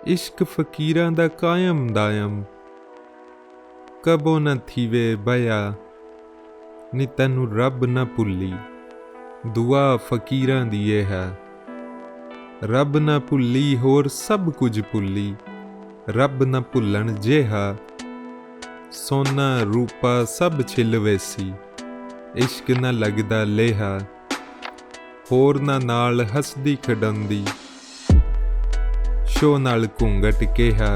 इश्क फकीरां दा कायम दायम, कबो न थीवे बया, नी तैनू रब न भुल्ली। दुआ फकीरां दी ये है, रब न भुल्ली होर सब कुछ भुल्ली, रब न भुल्लण जिहा। सोना रूपा सब छिल वेसी, इश्क न लगदा लेहा, होर ना नाल हसदी खडंदी, शो नाल घूंघट केहा।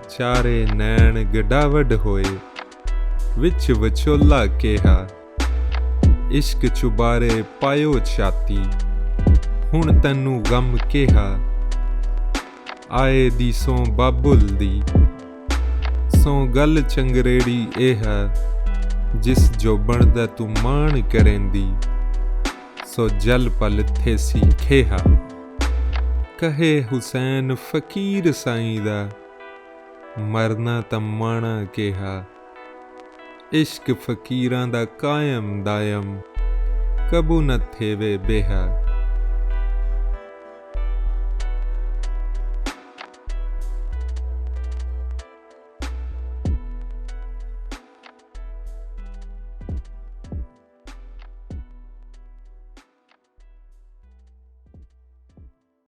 चारे नैन गडावड होए, विच विचोला केहा। इश्क चुबारे पायो छाती, हुण तैनू गम केहा। आए दी सौ बाबुल दी, सौ गल चंगरेड़ी एहा। जिस जोबण दा तू मान करेंदी, सो जल पल थेसी खेहा। कहे हुसैन फकीर साईं दा, मरना तां माणा केहा। इश्क फकीरां दा कायम दायम, कबू न थेवे बेहा।